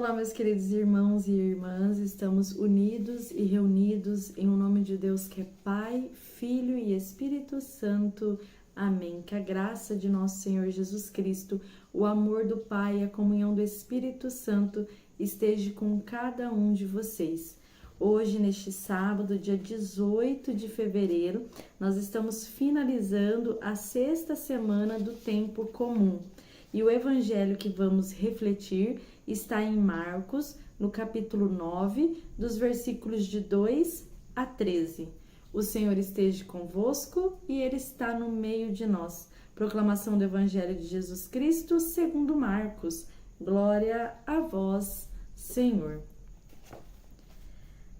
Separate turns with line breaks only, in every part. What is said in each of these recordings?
Olá, meus queridos irmãos e irmãs, estamos unidos e reunidos em um nome de Deus que é Pai, Filho e Espírito Santo. Amém. Que a graça de nosso Senhor Jesus Cristo, o amor do Pai e a comunhão do Espírito Santo esteja com cada um de vocês. Hoje, neste sábado, dia 18 de fevereiro, nós estamos finalizando a sexta semana do tempo comum. E o evangelho que vamos refletir está em Marcos, no capítulo 9, dos versículos de 2 a 13. O Senhor esteja convosco e Ele está no meio de nós. Proclamação do Evangelho de Jesus Cristo segundo Marcos. Glória a vós, Senhor.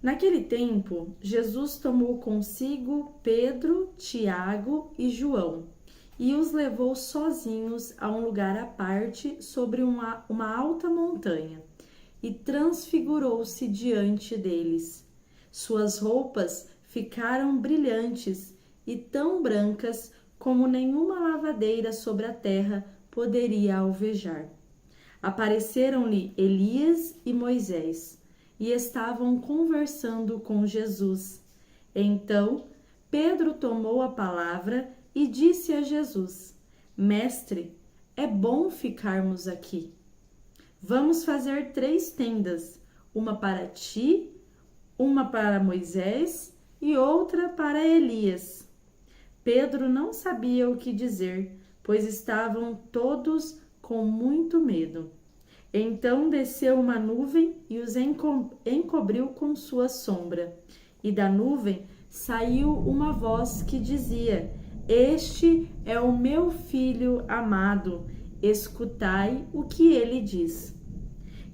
Naquele tempo, Jesus tomou consigo Pedro, Tiago e João e os levou sozinhos a um lugar à parte sobre uma alta montanha e transfigurou-se diante deles. Suas roupas ficaram brilhantes e tão brancas como nenhuma lavadeira sobre a terra poderia alvejar. Apareceram-lhe Elias e Moisés e estavam conversando com Jesus. Então Pedro tomou a palavra e disse a Jesus: Mestre, é bom ficarmos aqui. Vamos fazer 3 tendas, uma para ti, uma para Moisés e outra para Elias. Pedro não sabia o que dizer, pois estavam todos com muito medo. Então desceu uma nuvem e os encobriu com sua sombra. E da nuvem saiu uma voz que dizia: Este é o meu filho amado, escutai o que ele diz.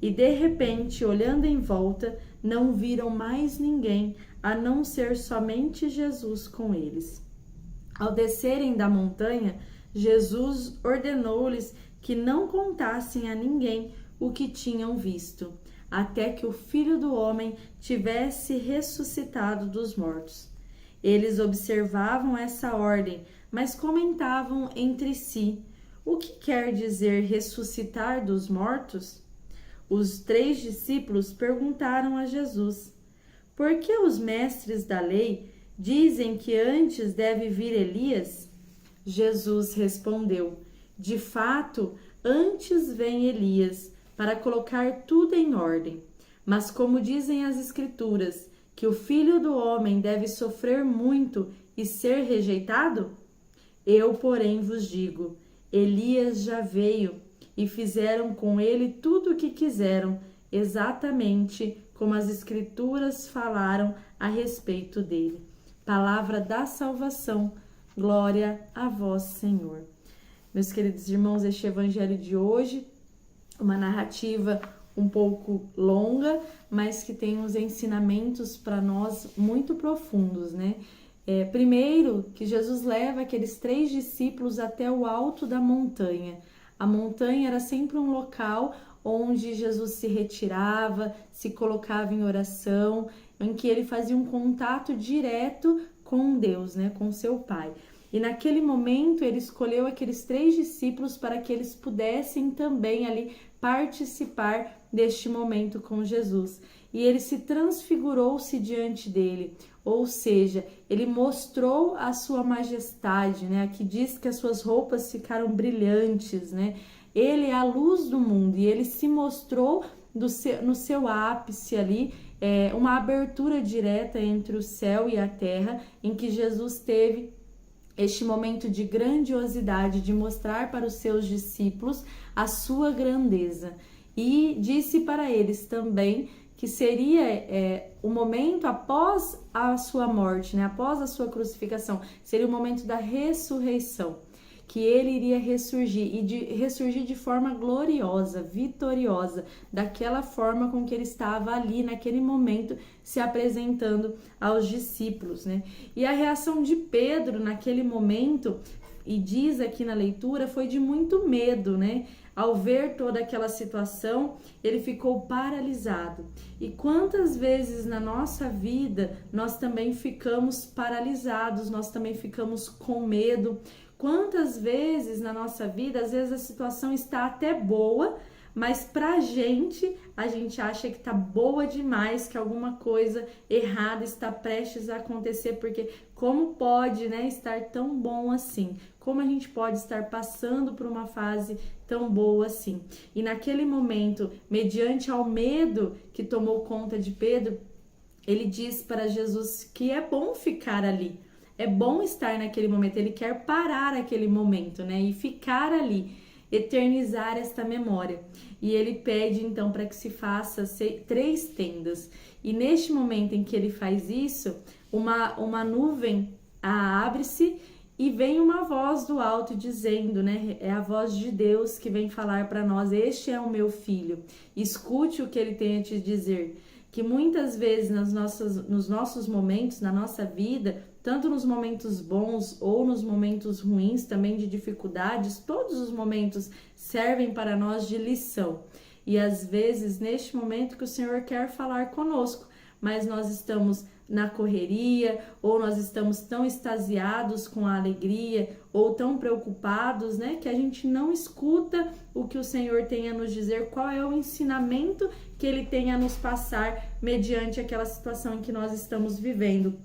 E de repente, olhando em volta, não viram mais ninguém, a não ser somente Jesus com eles. Ao descerem da montanha, Jesus ordenou-lhes que não contassem a ninguém o que tinham visto, até que o Filho do Homem tivesse ressuscitado dos mortos. Eles observavam essa ordem, mas comentavam entre si: o que quer dizer ressuscitar dos mortos? Os 3 discípulos perguntaram a Jesus: por que os mestres da lei dizem que antes deve vir Elias? Jesus respondeu: de fato, antes vem Elias para colocar tudo em ordem. Mas como dizem as Escrituras, que o Filho do Homem deve sofrer muito e ser rejeitado? Eu, porém, vos digo, Elias já veio e fizeram com ele tudo o que quiseram, exatamente como as Escrituras falaram a respeito dele. Palavra da salvação, glória a vós, Senhor. Meus queridos irmãos, este evangelho de hoje, uma narrativa um pouco longa, mas que tem uns ensinamentos para nós muito profundos, né? Primeiro, que Jesus leva aqueles 3 discípulos até o alto da montanha. A montanha era sempre um local onde Jesus se retirava, se colocava em oração, em que ele fazia um contato direto com Deus, né? Com seu Pai. E naquele momento ele escolheu aqueles 3 discípulos para que eles pudessem também ali participar deste momento com Jesus. E ele se transfigurou-se diante dele, ou seja, ele mostrou a sua majestade, né? Aqui diz que as suas roupas ficaram brilhantes, né? Ele é a luz do mundo e ele se mostrou no seu ápice ali, uma abertura direta entre o céu e a terra, em que Jesus teve este momento de grandiosidade, de mostrar para os seus discípulos a sua grandeza. E disse para eles também que seria o momento após a sua morte, né? Após a sua crucificação, seria o momento da ressurreição, que ele iria ressurgir e ressurgir de forma gloriosa, vitoriosa, daquela forma com que ele estava ali naquele momento se apresentando aos discípulos, né? E a reação de Pedro naquele momento, e diz aqui na leitura, foi de muito medo, né? Ao ver toda aquela situação, ele ficou paralisado. E quantas vezes na nossa vida nós também ficamos paralisados, nós também ficamos com medo. Quantas vezes na nossa vida, às vezes a situação está até boa, mas pra gente, a gente acha que tá boa demais, que alguma coisa errada está prestes a acontecer, porque como pode, né, estar tão bom assim? Como a gente pode estar passando por uma fase tão boa assim? E naquele momento, mediante ao medo que tomou conta de Pedro, ele diz para Jesus que é bom ficar ali, é bom estar naquele momento, ele quer parar aquele momento, né, e ficar ali, eternizar esta memória. E ele pede então para que se faça 3 tendas. E neste momento em que ele faz isso, uma nuvem abre-se e vem uma voz do alto dizendo, né? É a voz de Deus que vem falar para nós: este é o meu filho, escute o que ele tem a te dizer. Que muitas vezes nos nossos momentos, na nossa vida, tanto nos momentos bons ou nos momentos ruins, também de dificuldades, todos os momentos servem para nós de lição. E às vezes, neste momento que o Senhor quer falar conosco, mas nós estamos na correria, ou nós estamos tão extasiados com a alegria, ou tão preocupados, né, que a gente não escuta o que o Senhor tem a nos dizer, qual é o ensinamento que Ele tem a nos passar mediante aquela situação em que nós estamos vivendo.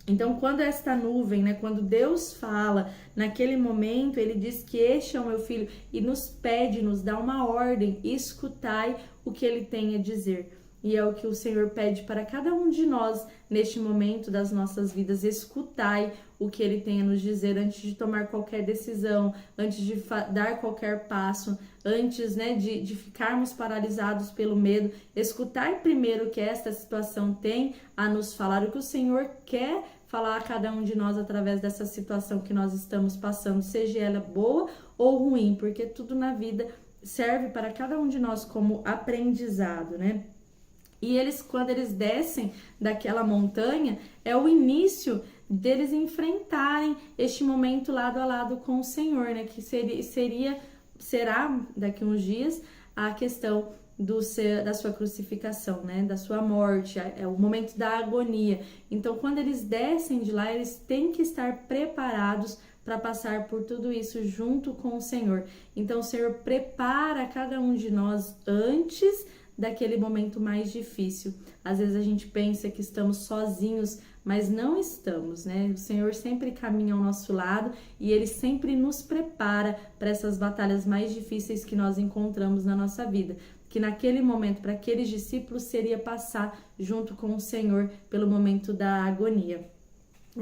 Então, quando esta nuvem, né, quando Deus fala, naquele momento, Ele diz que este é o meu filho e nos pede, nos dá uma ordem: escutai o que Ele tem a dizer. E é o que o Senhor pede para cada um de nós neste momento das nossas vidas: escutai o que Ele tem a nos dizer antes de tomar qualquer decisão, antes de dar qualquer passo, antes, né, de ficarmos paralisados pelo medo. Escutai primeiro o que esta situação tem a nos falar, o que o Senhor quer falar a cada um de nós através dessa situação que nós estamos passando, seja ela boa ou ruim, porque tudo na vida serve para cada um de nós como aprendizado, né? E eles, quando eles descem daquela montanha, é o início deles enfrentarem este momento lado a lado com o Senhor, né? Que será daqui uns dias a questão da sua crucificação, né? Da sua morte, é o momento da agonia. Então, quando eles descem de lá, eles têm que estar preparados para passar por tudo isso junto com o Senhor. Então, o Senhor prepara cada um de nós antes daquele momento mais difícil. Às vezes a gente pensa que estamos sozinhos, mas não estamos, né? O Senhor sempre caminha ao nosso lado e Ele sempre nos prepara para essas batalhas mais difíceis que nós encontramos na nossa vida. Que naquele momento, para aqueles discípulos, seria passar junto com o Senhor pelo momento da agonia.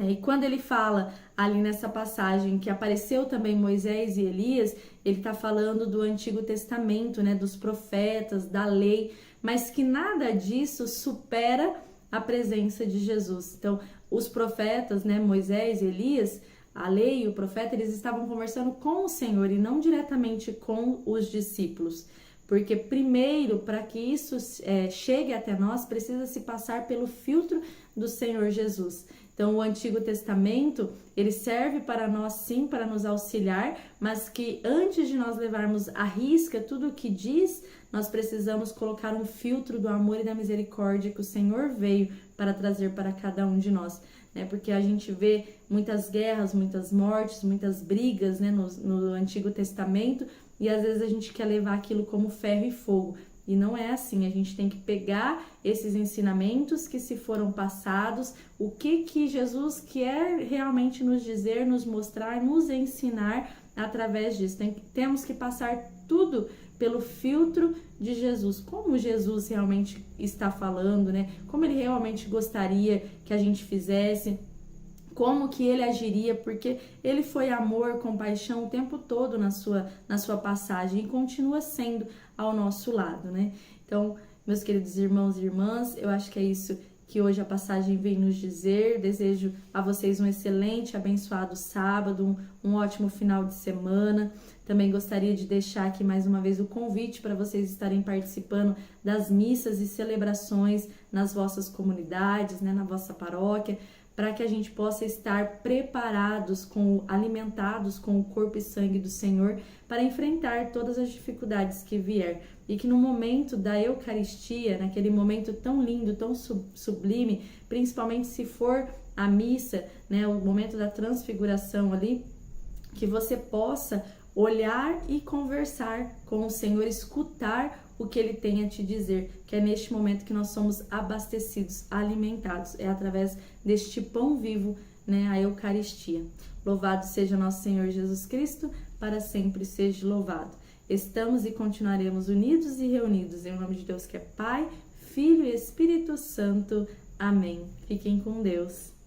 E quando ele fala ali nessa passagem que apareceu também Moisés e Elias, ele está falando do Antigo Testamento, né, dos profetas, da lei, mas que nada disso supera a presença de Jesus. Então, os profetas, né, Moisés e Elias, a lei e o profeta, eles estavam conversando com o Senhor e não diretamente com os discípulos. Porque primeiro, para que isso chegue até nós, precisa se passar pelo filtro do Senhor Jesus. Então, o Antigo Testamento, ele serve para nós, sim, para nos auxiliar, mas que antes de nós levarmos à risca tudo o que diz, nós precisamos colocar um filtro do amor e da misericórdia que o Senhor veio para trazer para cada um de nós, né? Porque a gente vê muitas guerras, muitas mortes, muitas brigas, né, no Antigo Testamento, e às vezes a gente quer levar aquilo como ferro e fogo. E não é assim, a gente tem que pegar esses ensinamentos que se foram passados, o que Jesus quer realmente nos dizer, nos mostrar, nos ensinar através disso. Temos que passar tudo pelo filtro de Jesus, como Jesus realmente está falando, né? Como Ele realmente gostaria que a gente fizesse, como que Ele agiria, porque Ele foi amor, compaixão o tempo todo na sua passagem e continua sendo ao nosso lado, né? Então, meus queridos irmãos e irmãs, eu acho que é isso que hoje a passagem vem nos dizer. Desejo a vocês um excelente, abençoado sábado, um ótimo final de semana. Também gostaria de deixar aqui mais uma vez o convite para vocês estarem participando das missas e celebrações nas vossas comunidades, né, na vossa paróquia, para que a gente possa estar preparados, alimentados com o corpo e sangue do Senhor para enfrentar todas as dificuldades que vier. E que no momento da Eucaristia, naquele momento tão lindo, tão sublime, principalmente se for a missa, né, o momento da transfiguração ali, que você possa olhar e conversar com o Senhor, escutar o que Ele tem a te dizer, que é neste momento que nós somos abastecidos, alimentados, é através deste pão vivo, né, a Eucaristia. Louvado seja nosso Senhor Jesus Cristo, para sempre seja louvado. Estamos e continuaremos unidos e reunidos em nome de Deus que é Pai, Filho e Espírito Santo. Amém. Fiquem com Deus.